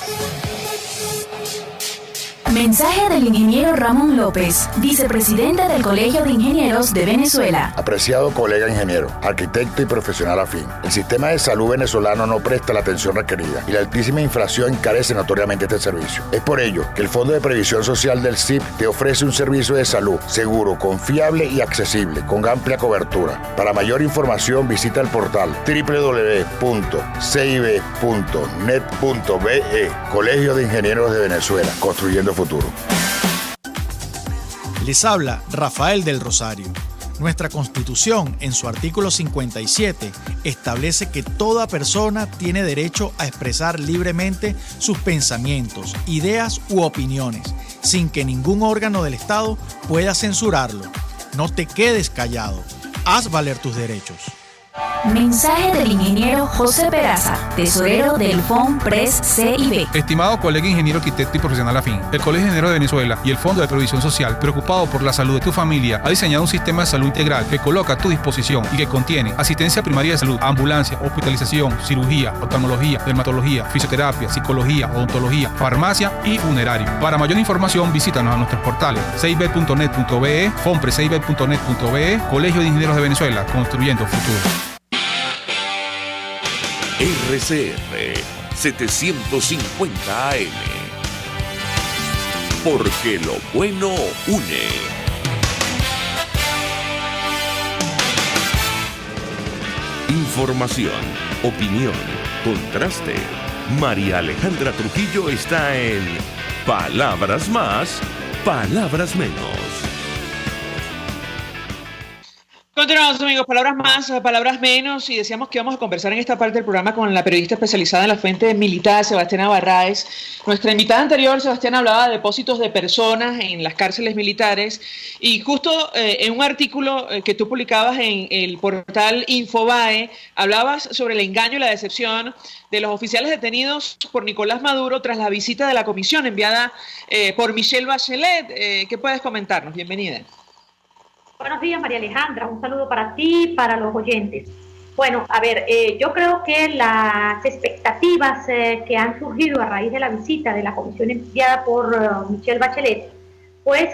Mensaje del ingeniero Ramón López, vicepresidente del Colegio de Ingenieros de Venezuela. Apreciado colega ingeniero, arquitecto y profesional afín, el sistema de salud venezolano no presta la atención requerida y la altísima inflación encarece notoriamente este servicio. Es por ello que el Fondo de Previsión Social del CIP te ofrece un servicio de salud seguro, confiable y accesible, con amplia cobertura. Para mayor información visita el portal www.cib.net.be. Colegio de Ingenieros de Venezuela, construyendo futuro. Les habla Rafael del Rosario. Nuestra Constitución, en su artículo 57, establece que toda persona tiene derecho a expresar libremente sus pensamientos, ideas u opiniones, sin que ningún órgano del Estado pueda censurarlo. No te quedes callado. Haz valer tus derechos. Mensaje del ingeniero José Peraza, tesorero del FOMPRES CIB. Estimado colega ingeniero, arquitecto y profesional afín, el Colegio de Ingenieros de Venezuela y el Fondo de Previsión Social, preocupado por la salud de tu familia, ha diseñado un sistema de salud integral que coloca a tu disposición y que contiene asistencia primaria de salud, ambulancia, hospitalización, cirugía, oftalmología, dermatología, fisioterapia, psicología, odontología, farmacia y funerario. Para mayor información, visítanos a nuestros portales cib.net.be, fomprescib.net.be, Colegio de Ingenieros de Venezuela, construyendo futuro. RCR 750 AM. Porque lo bueno une. Información, opinión, contraste. María Alejandra Trujillo está en Palabras Más, Palabras Menos. Continuamos, amigos, palabras más, palabras menos, y decíamos que íbamos a conversar en esta parte del programa con la periodista especializada en la fuente militar, Sebastiana Barraez. Nuestra invitada anterior, Sebastiana, hablaba de depósitos de personas en las cárceles militares, y justo en un artículo que tú publicabas en el portal Infobae, hablabas sobre el engaño y la decepción de los oficiales detenidos por Nicolás Maduro tras la visita de la comisión enviada por Michelle Bachelet. ¿Qué puedes comentarnos? Bienvenida. Buenos días, María Alejandra. Un saludo para ti y para los oyentes. Bueno, a ver, yo creo que las expectativas que han surgido a raíz de la visita de la comisión enviada por Michelle Bachelet, pues,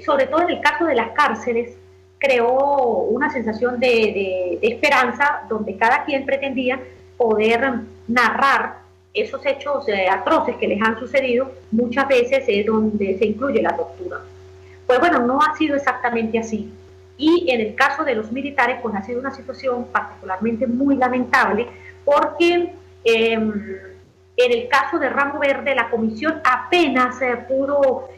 sobre todo en el caso de las cárceles, creó una sensación de esperanza, donde cada quien pretendía poder narrar esos hechos atroces que les han sucedido, muchas veces donde se incluye la tortura. Pues bueno, no ha sido exactamente así. Y en el caso de los militares, pues ha sido una situación particularmente muy lamentable, porque en el caso de Ramo Verde, la comisión apenas pudo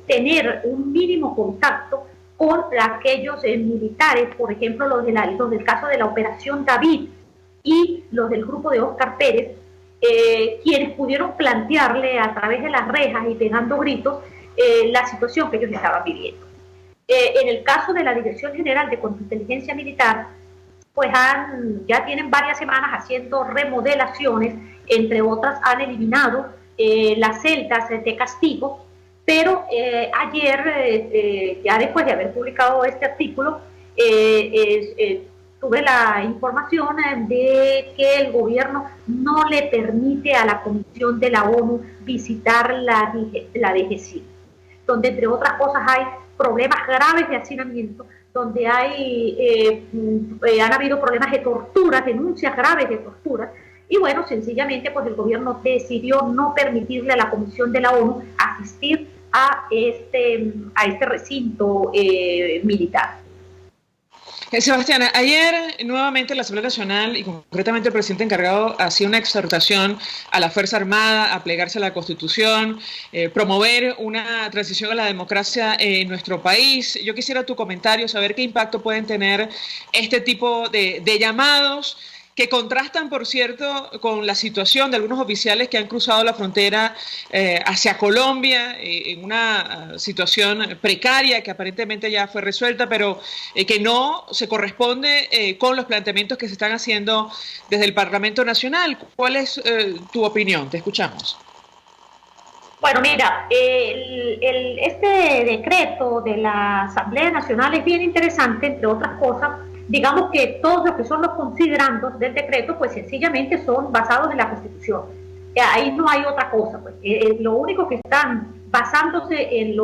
tener un mínimo contacto con aquellos militares, por ejemplo, los del caso de la Operación David y los del grupo de Óscar Pérez, quienes pudieron plantearle a través de las rejas y pegando gritos la situación que ellos estaban viviendo. En el caso de la Dirección General de Contrainteligencia Militar, pues ya tienen varias semanas haciendo remodelaciones, entre otras han eliminado las celdas de castigo, pero ayer, ya después de haber publicado este artículo, tuve la información de que el gobierno no le permite a la Comisión de la ONU visitar la DGCID, donde entre otras cosas hay problemas graves de hacinamiento, donde han habido problemas de torturas, denuncias graves de torturas, y bueno, sencillamente pues el gobierno decidió no permitirle a la Comisión de la ONU asistir a este recinto militar. Sebastián, ayer nuevamente la Asamblea Nacional y concretamente el presidente encargado hacía una exhortación a la Fuerza Armada a plegarse a la Constitución, promover una transición a la democracia en nuestro país. Yo quisiera tu comentario, saber qué impacto pueden tener este tipo de llamados que contrastan, por cierto, con la situación de algunos oficiales que han cruzado la frontera hacia Colombia en una situación precaria que aparentemente ya fue resuelta, pero que no se corresponde con los planteamientos que se están haciendo desde el Parlamento Nacional. ¿Cuál es tu opinión? Te escuchamos. Bueno, mira, este decreto de la Asamblea Nacional es bien interesante, entre otras cosas. Digamos que todos los que son los considerandos del decreto, pues sencillamente son basados en la Constitución. Ahí no hay otra cosa. Pues. Lo único que están basándose en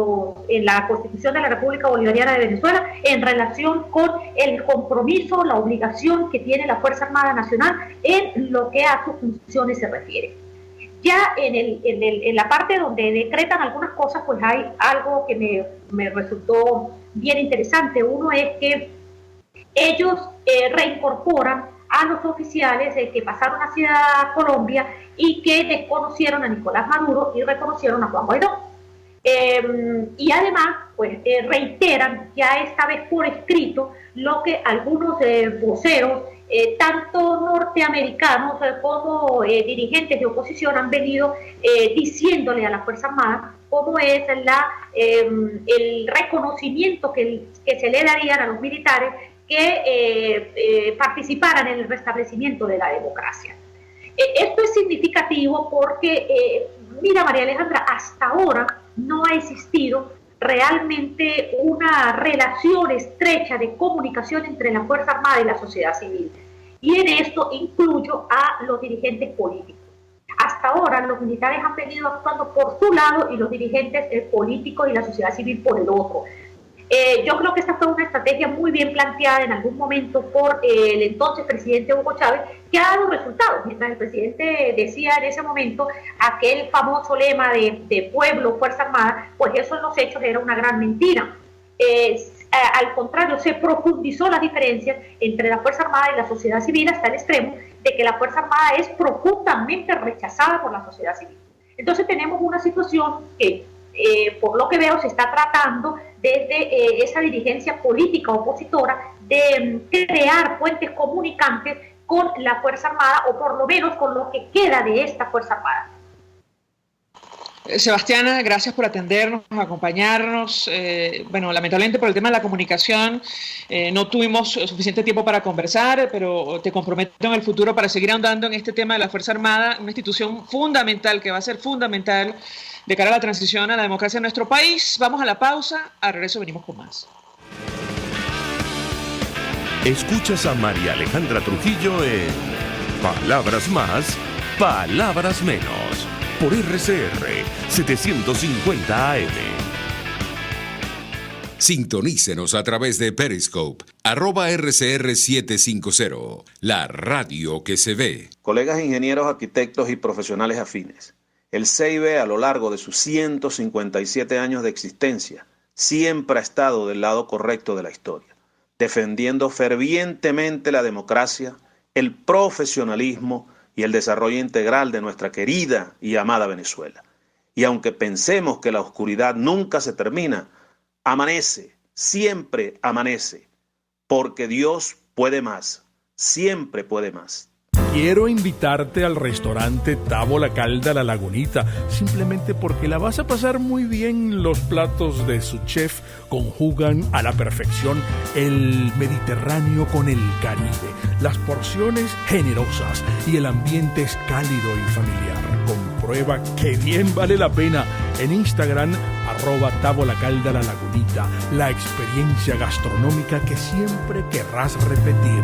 la Constitución de la República Bolivariana de Venezuela en relación con el compromiso, la obligación que tiene la Fuerza Armada Nacional en lo que a sus funciones se refiere. Ya en la parte donde decretan algunas cosas, pues hay algo que me resultó bien interesante. Uno es que ellos reincorporan a los oficiales que pasaron hacia Colombia y que desconocieron a Nicolás Maduro y reconocieron a Juan Guaidó. Y además, pues reiteran ya esta vez por escrito lo que algunos voceros, tanto norteamericanos como dirigentes de oposición han venido diciéndole a la Fuerza Armada, como es el reconocimiento que se le darían a los militares que participaran en el restablecimiento de la democracia. Esto es significativo porque, mira, María Alejandra, hasta ahora no ha existido realmente una relación estrecha de comunicación entre la Fuerza Armada y la sociedad civil. Y en esto incluyo a los dirigentes políticos. Hasta ahora los militares han venido actuando por su lado y los dirigentes políticos y la sociedad civil por el otro. Yo creo que esta fue una estrategia muy bien planteada en algún momento por el entonces presidente Hugo Chávez, que ha dado resultados. Mientras el presidente decía en ese momento aquel famoso lema de pueblo, Fuerza Armada, pues eso en los hechos era una gran mentira. Al contrario, se profundizó las diferencias entre la Fuerza Armada y la sociedad civil hasta el extremo de que la Fuerza Armada es profundamente rechazada por la sociedad civil. Entonces tenemos una situación que, por lo que veo, se está tratando desde esa dirigencia política opositora de crear puentes comunicantes con la Fuerza Armada, o por lo menos con lo que queda de esta Fuerza Armada. Sebastiana, gracias por atendernos, acompañarnos. Bueno, lamentablemente por el tema de la comunicación no tuvimos suficiente tiempo para conversar, pero te comprometo en el futuro para seguir ahondando en este tema de la Fuerza Armada, una institución fundamental que va a ser fundamental de cara a la transición a la democracia en nuestro país. Vamos a la pausa, al regreso venimos con más. Escuchas a María Alejandra Trujillo en Palabras Más, Palabras Menos, por RCR 750 AM. Sintonícenos a través de Periscope, @RCR750, la radio que se ve. Colegas ingenieros, arquitectos y profesionales afines, el CIB a lo largo de sus 157 años de existencia siempre ha estado del lado correcto de la historia, defendiendo fervientemente la democracia, el profesionalismo y el desarrollo integral de nuestra querida y amada Venezuela. Y aunque pensemos que la oscuridad nunca se termina, amanece, siempre amanece, porque Dios puede más, siempre puede más. Quiero invitarte al restaurante Tavo La Calda La Lagunita, simplemente porque la vas a pasar muy bien. Los platos de su chef conjugan a la perfección el Mediterráneo con el Caribe, las porciones generosas y el ambiente es cálido y familiar. Comprueba que bien vale la pena en Instagram, @Tavo La Calda La Lagunita, la experiencia gastronómica que siempre querrás repetir.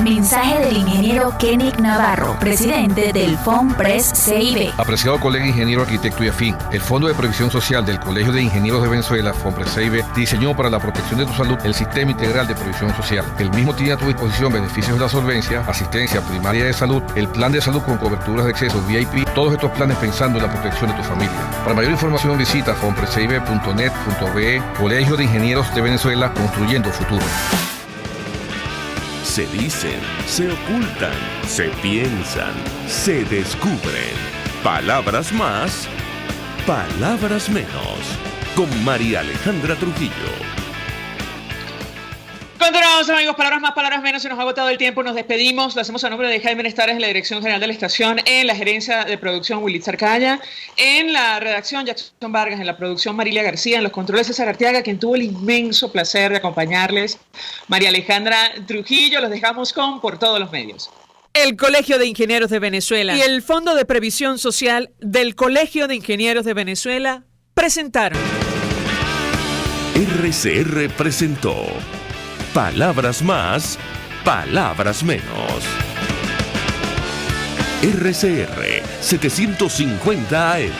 Mensaje del ingeniero Kenick Navarro, presidente del FOMPRES CIB. Apreciado colega ingeniero, arquitecto y afín, el Fondo de Previsión Social del Colegio de Ingenieros de Venezuela, FOMPRES CIB, diseñó para la protección de tu salud el Sistema Integral de Previsión Social. El mismo tiene a tu disposición beneficios de la solvencia, asistencia primaria de salud, el plan de salud con coberturas de acceso VIP, todos estos planes pensando en la protección de tu familia. Para mayor información visita fomprescib.net.be, Colegio de Ingenieros de Venezuela, construyendo futuro. Se dicen, se ocultan, se piensan, se descubren. Palabras más, palabras menos. Con María Alejandra Trujillo. Continuamos Estimados amigos, palabras más, palabras menos, se nos ha agotado el tiempo, nos despedimos, lo hacemos a nombre de Jaime Nestares en la Dirección General de la Estación, en la gerencia de producción Willy Zarcaya, en la redacción Jackson Vargas, en la producción Marilia García, en los controles César Arteaga, quien tuvo el inmenso placer de acompañarles, María Alejandra Trujillo. Los dejamos con Por Todos los Medios. El Colegio de Ingenieros de Venezuela y el Fondo de Previsión Social del Colegio de Ingenieros de Venezuela presentaron. RCR presentó Palabras Más, Palabras Menos. RCR 750 AM.